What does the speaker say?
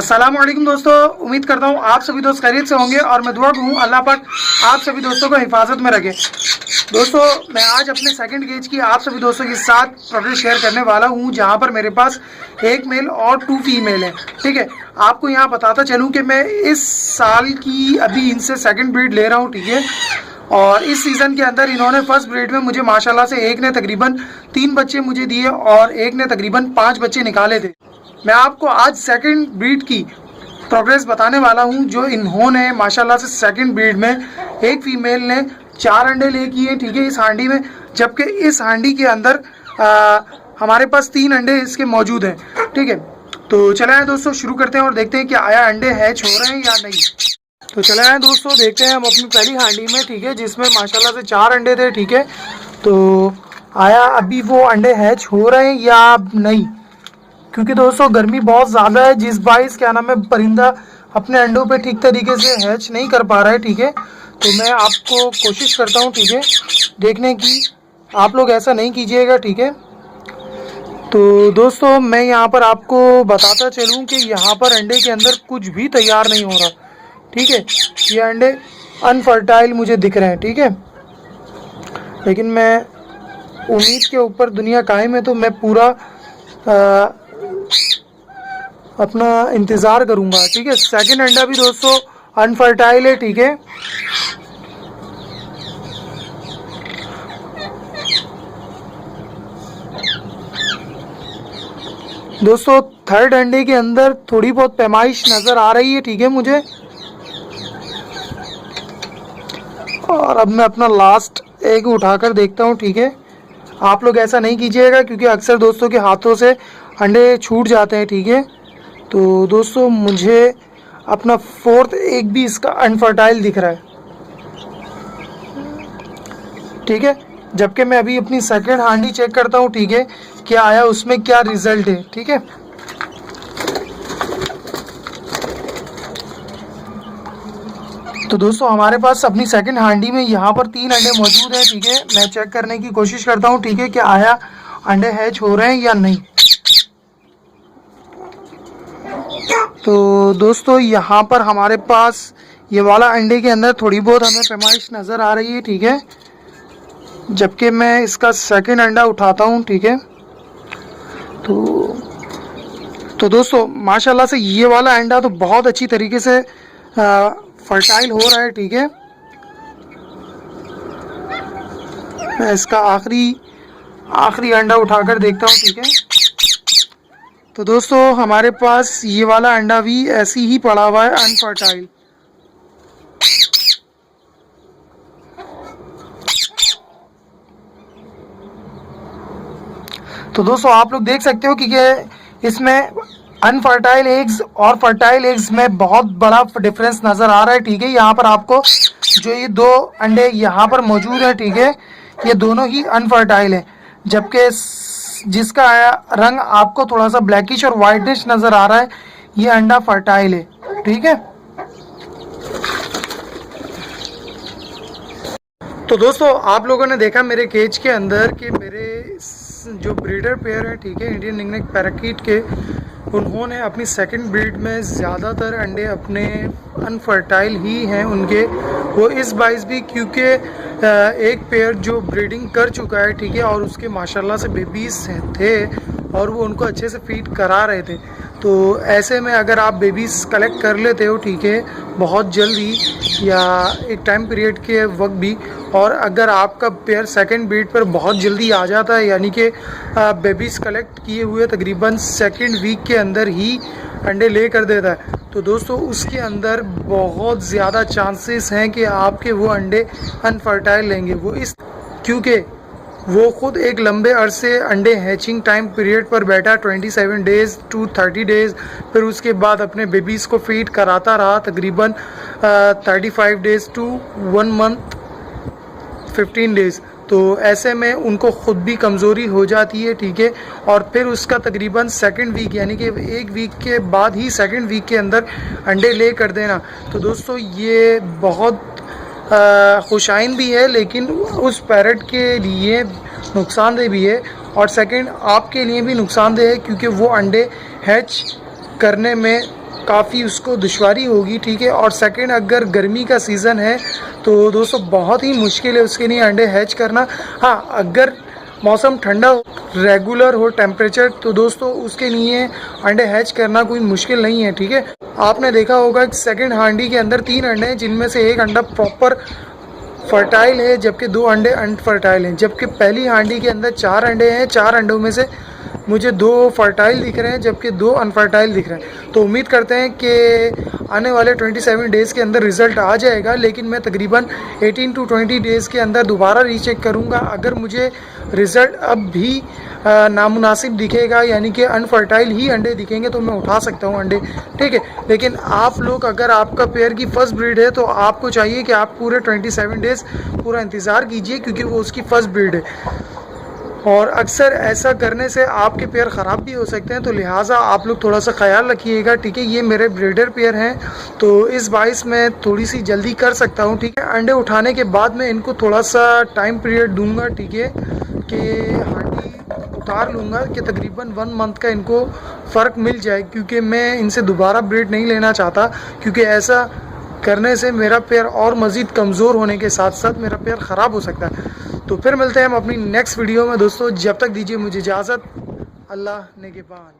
अस्सलाम वालेकुम दोस्तों, उम्मीद करता हूँ आप सभी दोस्त खैरियत से होंगे और मैं दुआ हूँ अल्लाह पाक आप सभी दोस्तों को हिफाजत में रखे। दोस्तों, मैं आज अपने सेकंड गेज की आप सभी दोस्तों के साथ प्रोग्रेस शेयर करने वाला हूँ, जहाँ पर मेरे पास एक मेल और 2 फीमेल है। ठीक है, आपको यहाँ बताता चलूँ कि मैं इस साल की अभी इनसे सेकंड ब्रीड ले रहा हूँ। ठीक है, और इस सीज़न के अंदर इन्होंने फर्स्ट ब्रीड में मुझे माशाल्लाह से एक ने तकरीबन 3 बच्चे मुझे दिए और एक ने तकरीबन 5 बच्चे निकाले थे। मैं आपको आज सेकंड ब्रीड की प्रोग्रेस बताने वाला हूं, जो इन्होंने माशाल्लाह से सेकंड ब्रीड में एक फीमेल ने 4 अंडे ले किए। ठीक है, इस हांडी में, जबकि इस हांडी के अंदर हमारे पास 3 अंडे इसके मौजूद हैं। ठीक है, तो चले आए दोस्तों, शुरू करते हैं और देखते हैं कि आया अंडे हैच हो रहे हैं या नहीं। तो चले आए दोस्तों, देखते हैं हम अपनी पहली हांडी में। ठीक है, जिसमें माशाल्लाह से 4 अंडे थे। ठीक है, तो आया अभी वो अंडे हैच हो रहे हैं या नहीं, क्योंकि दोस्तों गर्मी बहुत ज़्यादा है, जिस बाइस क्या नाम है परिंदा अपने अंडों पे ठीक तरीके से हैच नहीं कर पा रहा है। ठीक है, तो मैं आपको कोशिश करता हूँ, ठीक है, देखने की। आप लोग ऐसा नहीं कीजिएगा। ठीक है, तो दोस्तों मैं यहाँ पर आपको बताता चलूँ कि यहाँ पर अंडे के अंदर कुछ भी तैयार नहीं हो रहा। ठीक है, ये अंडे अनफर्टाइल मुझे दिख रहे हैं। ठीक है, लेकिन मैं उम्मीद के ऊपर दुनिया कायम है, तो मैं पूरा अपना इंतज़ार करूंगा। ठीक है, सेकंड अंडा भी दोस्तों अनफर्टाइल है। ठीक है, दोस्तों थर्ड अंडे के अंदर थोड़ी बहुत पैमाइश नज़र आ रही है। ठीक है मुझे, और अब मैं अपना लास्ट एग उठाकर देखता हूँ। ठीक है, आप लोग ऐसा नहीं कीजिएगा, क्योंकि अक्सर दोस्तों के हाथों से अंडे छूट जाते हैं। ठीक है, तो दोस्तों मुझे अपना फोर्थ एग भी इसका अनफर्टाइल दिख रहा है। ठीक है, जबकि मैं अभी अपनी सेकंड हांडी चेक करता हूँ। ठीक है, क्या आया, उसमें क्या रिजल्ट है। ठीक है, तो दोस्तों हमारे पास अपनी सेकंड हांडी में यहाँ पर 3 अंडे मौजूद हैं। ठीक है, मैं चेक करने की कोशिश करता हूँ। ठीक है, क्या आया अंडे हैच हो रहे हैं या नहीं। तो दोस्तों यहाँ पर हमारे पास ये वाला अंडे के अंदर थोड़ी बहुत हमें पैमाइश नज़र आ रही है। ठीक है, जबकि मैं इसका सेकंड अंडा उठाता हूँ। ठीक है, तो दोस्तों माशाल्लाह से ये वाला अंडा तो बहुत अच्छी तरीके से फर्टाइल हो रहा है। ठीक है, मैं इसका आखिरी अंडा उठाकर देखता हूँ। ठीक है, तो दोस्तों हमारे पास ये वाला अंडा भी ऐसी ही पड़ा हुआ है, अनफर्टाइल। तो दोस्तों आप लोग देख सकते हो कि इसमें अनफर्टाइल एग्स और फर्टाइल एग्स में बहुत बड़ा डिफरेंस नज़र आ रहा है। ठीक है, यहाँ पर आपको जो ये 2 अंडे यहाँ पर मौजूद है, ठीक है, ये दोनों ही अनफर्टाइल है, जबकि जिसका रंग आपको थोड़ा सा ब्लैकिश और वाइटिश नज़र आ रहा है, ये अंडा फर्टाइल है। ठीक है, तो दोस्तों आप लोगों ने देखा मेरे केज के अंदर कि मेरे जो ब्रीडर पेयर है, ठीक है, इंडियन रिंगनेक पैराकीट के, उन्होंने अपनी सेकंड ब्रीड में ज़्यादातर अंडे अपने अनफर्टाइल ही हैं उनके। वो इस बाइस भी क्योंकि एक पेयर जो ब्रीडिंग कर चुका है, ठीक है, और उसके माशाल्लाह से बेबीज़ थे और वो उनको अच्छे से फीड करा रहे थे। तो ऐसे में अगर आप बेबीज़ कलेक्ट कर लेते हो, ठीक है, बहुत जल्दी या एक टाइम पीरियड के वक्त भी, और अगर आपका पेयर सेकंड ब्रीड पर बहुत जल्दी आ जाता है, यानी कि बेबीज़ कलेक्ट किए हुए तकरीबन सेकंड वीक के अंदर ही अंडे ले कर देता है, तो दोस्तों उसके अंदर बहुत ज़्यादा चांसेस हैं कि आपके वो अंडे अनफर्टाइल लेंगे। वो इस क्योंकि वो ख़ुद एक लंबे अरसे अंडे हैचिंग टाइम पीरियड पर बैठा, 27 डेज़ टू 30 डेज़, फिर उसके बाद अपने बेबीज़ को फीड कराता रहा तकरीबन 35 डेज़ टू 1 मंथ 15 डेज़। तो ऐसे में उनको ख़ुद भी कमज़ोरी हो जाती है। ठीक है, और फिर उसका तकरीबन सेकंड वीक, यानी कि 1 वीक के बाद ही सेकंड वीक के अंदर अंडे ले कर देना, तो दोस्तों ये बहुत खुशाइन भी है, लेकिन उस पैरट के लिए नुकसानदेह भी है, और सेकंड आपके लिए भी नुकसानदेह है, क्योंकि वो अंडे हैच करने में काफ़ी उसको दुश्वारी होगी, ठीक है। और सेकंड, अगर गर्मी का सीज़न है तो दोस्तों बहुत ही मुश्किल है उसके लिए अंडे हैच करना। हाँ, अगर मौसम ठंडा रेगुलर हो टेम्परेचर तो दोस्तों उसके लिए अंडे हैच करना कोई मुश्किल नहीं है, ठीक है। आपने देखा होगा कि सेकंड हांडी के अंदर 3 अंडे हैं, जिनमें से एक अंडा प्रॉपर फर्टाइल है जबकि 2 अंडे अनफर्टाइल हैं। जबकि पहली हांडी के अंदर 4 अंडे हैं, 4 अंडों में से मुझे 2 फर्टाइल दिख रहे हैं जबकि 2 अनफर्टाइल दिख रहे हैं। तो उम्मीद करते हैं कि आने वाले 27 डेज़ के अंदर रिज़ल्ट आ जाएगा, लेकिन मैं तकरीबन 18 टू 20 डेज़ के अंदर दोबारा रीचेक करूंगा। अगर मुझे रिज़ल्ट अब भी नामुनासिब दिखेगा, यानी कि अनफर्टाइल ही अंडे दिखेंगे, तो मैं उठा सकता हूं अंडे, ठीक है। लेकिन आप लोग, अगर आपका पेयर की फ़र्स्ट ब्रीड है तो आपको चाहिए कि आप पूरे 27 डेज़ पूरा इंतज़ार कीजिए, क्योंकि वो उसकी फ़र्स्ट ब्रीड है। और अक्सर ऐसा करने से आपके पेयर ख़राब भी हो सकते हैं, तो लिहाजा आप लोग थोड़ा सा ख्याल रखिएगा, ठीक है। ये मेरे ब्रीडर पेयर हैं, तो इस बाइस मैं थोड़ी सी जल्दी कर सकता हूँ, ठीक है। अंडे उठाने के बाद मैं इनको थोड़ा सा टाइम पीरियड दूंगा, ठीक है, कि हांडी उतार लूँगा कि तकरीबन 1 मंथ का इनको फ़र्क मिल जाए, क्योंकि मैं इनसे दोबारा ब्रीड नहीं लेना चाहता, क्योंकि ऐसा करने से मेरा पेयर और मज़ीद कमज़ोर होने के साथ साथ मेरा पेयर ख़राब हो सकता है। तो फिर मिलते हैं हम अपनी नेक्स्ट वीडियो में दोस्तों। जब तक दीजिए मुझे इजाज़त। अल्लाह नेगेबान।